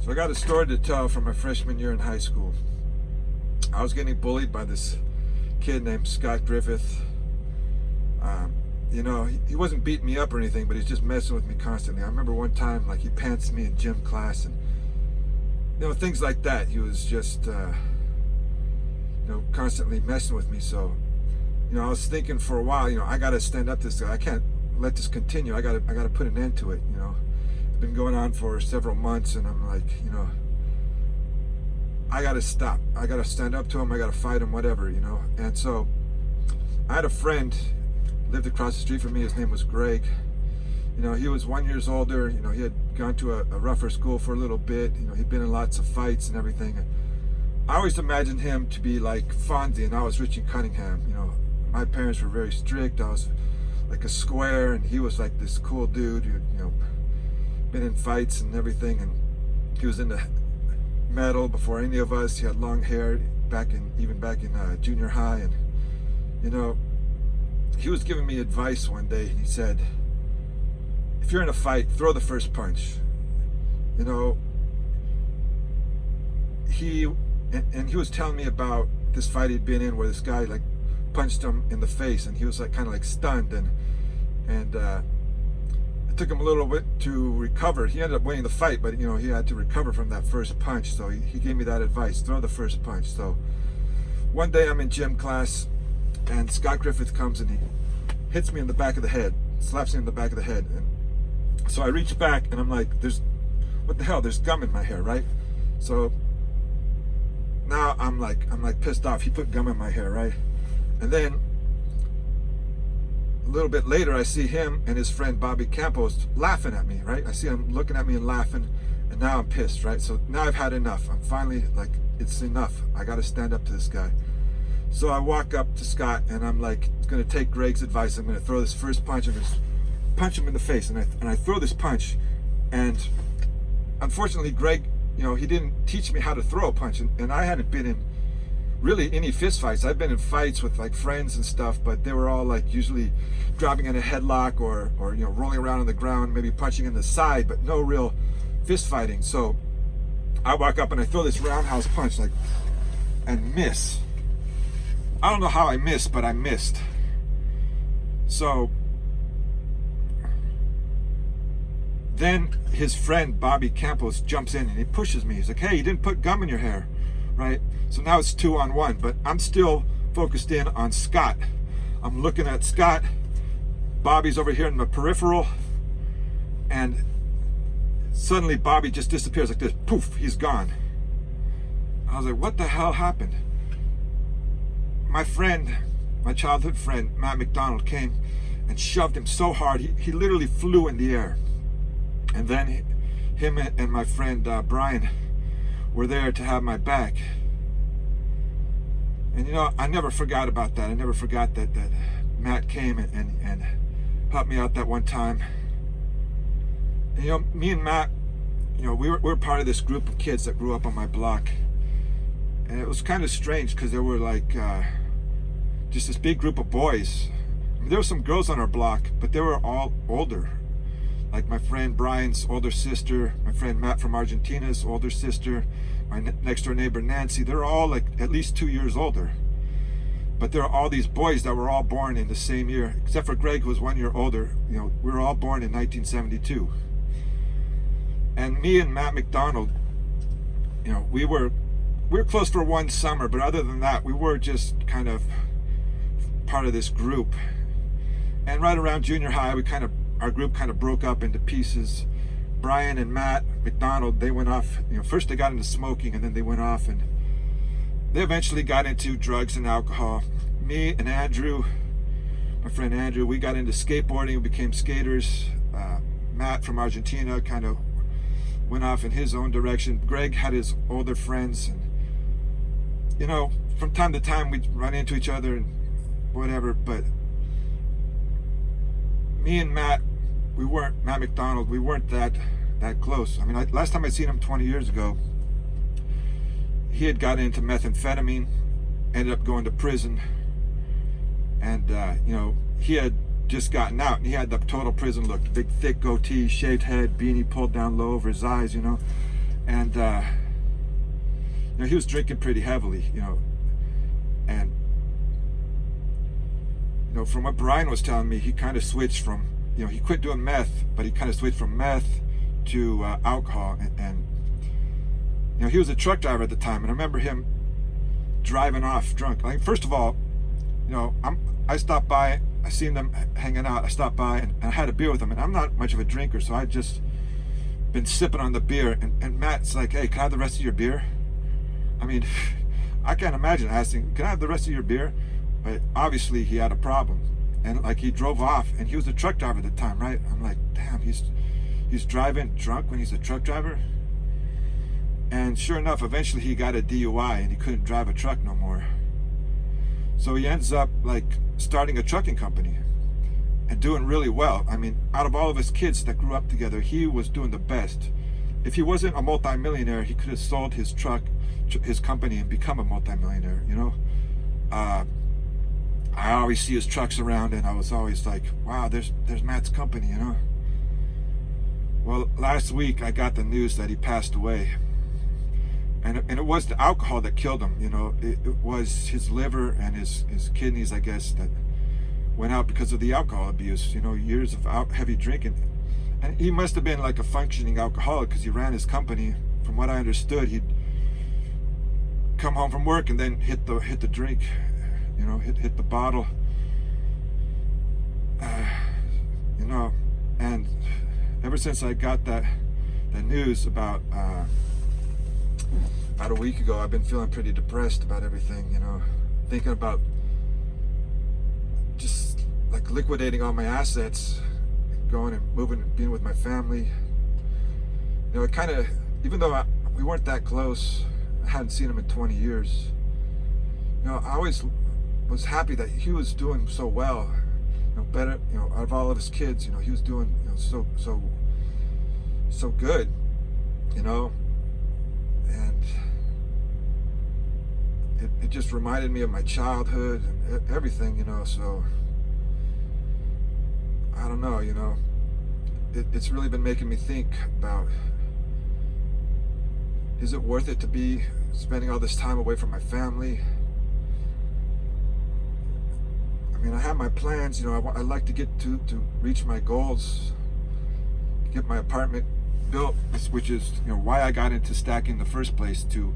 So I got a story to tell from my freshman year in high school. I was getting bullied by this kid named Scott Griffith. He wasn't beating me up or anything, but he's just messing with me constantly. I remember one time, like, he pantsed me in gym class and, things like that. He was just, constantly messing with me. So, I was thinking for a while, I got to stand up to this guy. I can't let this continue. I got to put an end to it, It's been going on for several months, and I'm like, I got to stop. I got to stand up to him. I got to fight him, whatever, And so I had a friend, lived across the street from me. His name was Greg. He was 1 year older. He had gone to a rougher school for a little bit. He'd been in lots of fights and everything. I always imagined him to be like Fonzie, and I was Richie Cunningham. My parents were very strict. I was like a square, and he was like this cool dude who, been in fights and everything. And he was into metal before any of us. He had long hair even back in junior high, and he was giving me advice one day. He said, if you're in a fight, throw the first punch. He was telling me about this fight he'd been in where this guy like punched him in the face, and he was like kind of like stunned, and it took him a little bit to recover. He ended up winning the fight, but he had to recover from that first punch. So he gave me that advice: throw the first punch. So one day I'm in gym class, and Scott Griffith comes and he hits me in the back of the head, slaps me in the back of the head. And so I reach back and I'm like, what the hell? There's gum in my hair, right? So now I'm like pissed off. He put gum in my hair, right? And then a little bit later, I see him and his friend Bobby Campos laughing at me, right? I see him looking at me and laughing, and now I'm pissed, right? So now I've had enough. I'm finally like, it's enough. I got to stand up to this guy. So I walk up to Scott and I'm like, going to take Greg's advice. I'm going to throw this first punch. I'm going to punch him in the face. And I throw this punch. And unfortunately, Greg, he didn't teach me how to throw a punch. And I hadn't been in really any fist fights. I've been in fights with like friends and stuff, but they were all like usually grabbing in a headlock or rolling around on the ground, maybe punching in the side, but no real fist fighting. So I walk up and I throw this roundhouse punch and miss. I don't know how I missed, but I missed. So then his friend Bobby Campos jumps in and he pushes me. He's like, hey, you didn't put gum in your hair, right? So now it's 2-on-1, but I'm still focused in on Scott. I'm looking at Scott. Bobby's over here in the peripheral, and suddenly Bobby just disappears like this. Poof, he's gone. I was like, what the hell happened? My friend, my childhood friend, Matt McDonald, came and shoved him so hard, he literally flew in the air. And then him and my friend Brian were there to have my back. And I never forgot about that. I never forgot that Matt came and helped me out that one time. And me and Matt, we were part of this group of kids that grew up on my block. And it was kind of strange because there were like just this big group of boys. I mean, there were some girls on our block, but they were all older. Like my friend Brian's older sister, my friend Matt from Argentina's older sister, my next door neighbor Nancy. They're all like at least 2 years older. But there are all these boys that were all born in the same year, except for Greg, who was 1 year older. We were all born in 1972. And me and Matt McDonald, we were close for one summer, but other than that, we were just kind of part of this group. And right around junior high, our group kind of broke up into pieces. Brian and Matt McDonald, they went off, first they got into smoking, and then they went off and they eventually got into drugs and alcohol. Me and Andrew, my friend Andrew, we got into skateboarding, we became skaters. Matt from Argentina kind of went off in his own direction. Greg had his older friends, and from time to time we'd run into each other and whatever, but me and Matt McDonald, we weren't that close. I mean, last time I seen him 20 years ago, he had gotten into methamphetamine, ended up going to prison, and he had just gotten out, and he had the total prison look: big thick goatee, shaved head, beanie pulled down low over his eyes, And he was drinking pretty heavily, and from what Brian was telling me, he kind of switched from, he quit doing meth, but he kind of switched from meth to alcohol, and he was a truck driver at the time, and I remember him driving off drunk. Like, first of all, I stopped by, I seen them hanging out, I stopped by and I had a beer with them, and I'm not much of a drinker, so I just been sipping on the beer, and Matt's like, hey, can I have the rest of your beer? I mean, I can't imagine asking, can I have the rest of your beer? But obviously he had a problem, and like, he drove off, and he was a truck driver at the time, right? I'm like, damn, he's driving drunk when he's a truck driver. And sure enough, eventually he got a DUI and he couldn't drive a truck no more. So he ends up like starting a trucking company and doing really well. I mean, out of all of his kids that grew up together, he was doing the best. If he wasn't a multimillionaire, he could have sold his company and become a multimillionaire, I always see his trucks around, and I was always like, wow, there's Matt's company, Well, last week I got the news that he passed away. And it was the alcohol that killed him, It was his liver and his kidneys, I guess, that went out because of the alcohol abuse, years of heavy drinking. And he must have been like a functioning alcoholic, because he ran his company. From what I understood, he'd come home from work and then hit the drink, hit the bottle, and ever since I got that news about a week ago, I've been feeling pretty depressed about everything, thinking about just like liquidating all my assets, going and moving and being with my family. It kind of, even though we weren't that close, I hadn't seen him in 20 years, I always was happy that he was doing so well, better, out of all of his kids, he was doing, so good, and it just reminded me of my childhood and everything, so I don't know, it's really been making me think about, is it worth it to be spending all this time away from my family? I mean, I have my plans, I'd like to get to reach my goals, get my apartment built, which is why I got into stacking in the first place, to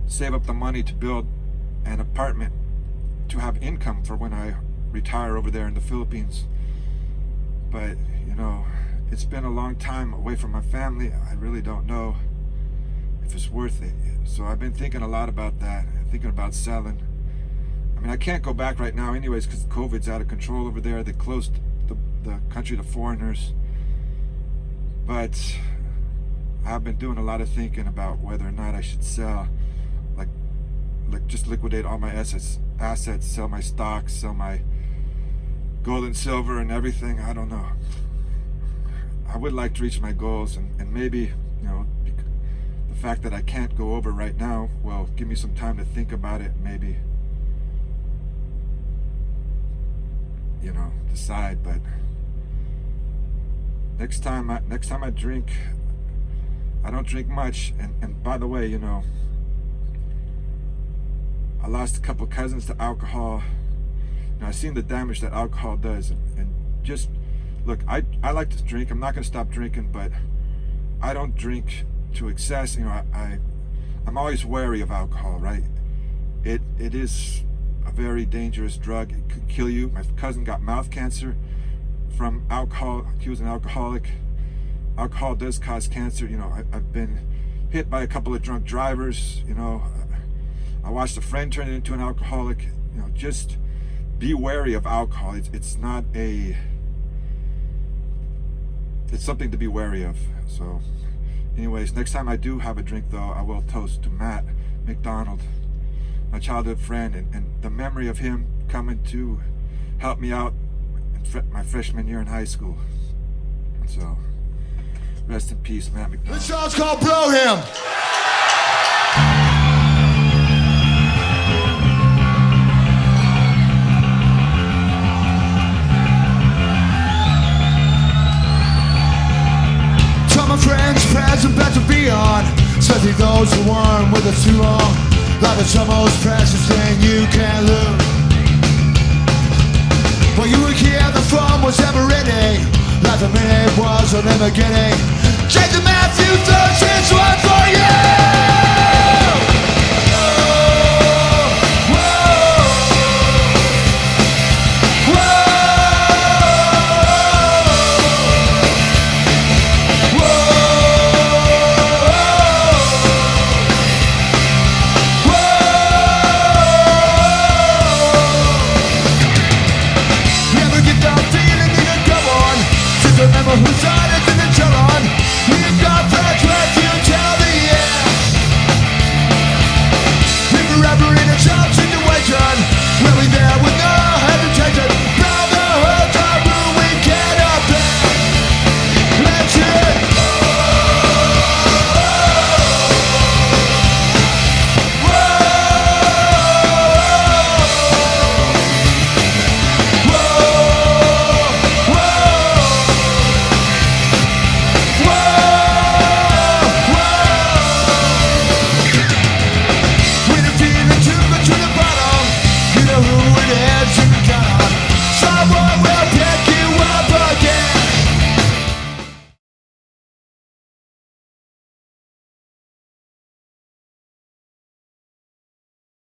save up the money to build an apartment to have income for when I retire over there in the Philippines. But it's been a long time away from my family. I really don't know if it's worth it. So I've been thinking a lot about that, thinking about selling. I mean, I can't go back right now anyways, because COVID's out of control over there. They closed the country to foreigners. But I've been doing a lot of thinking about whether or not I should sell, like just liquidate all my assets, sell my stocks, sell my gold and silver and everything. I don't know. I would like to reach my goals, and maybe, the fact that I can't go over right now will give me some time to think about it, maybe, decide. But next time I drink, I don't drink much, and by the way, I lost a couple cousins to alcohol. I've seen the damage that alcohol does, and just look, I like to drink. I'm not going to stop drinking, but I don't drink to excess. I'm always wary of alcohol, right? It is a very dangerous drug. It could kill you. My cousin got mouth cancer from alcohol. He was an alcoholic. Alcohol does cause cancer. I've been hit by a couple of drunk drivers. I watched a friend turn into an alcoholic. Just be wary of alcohol. It's something to be wary of. So anyways, next time I do have a drink, though, I will toast to Matt McDonald, my childhood friend, and the memory of him coming to help me out in my freshman year in high school. So rest in peace, Matt McDonald. This song's called Bro Him. My friends, present, better be on. especially those who weren't with us too long. Life is the most precious thing you can lose. When you were here, the fun was never ending. Life a minute was or never getting. Check the Matthew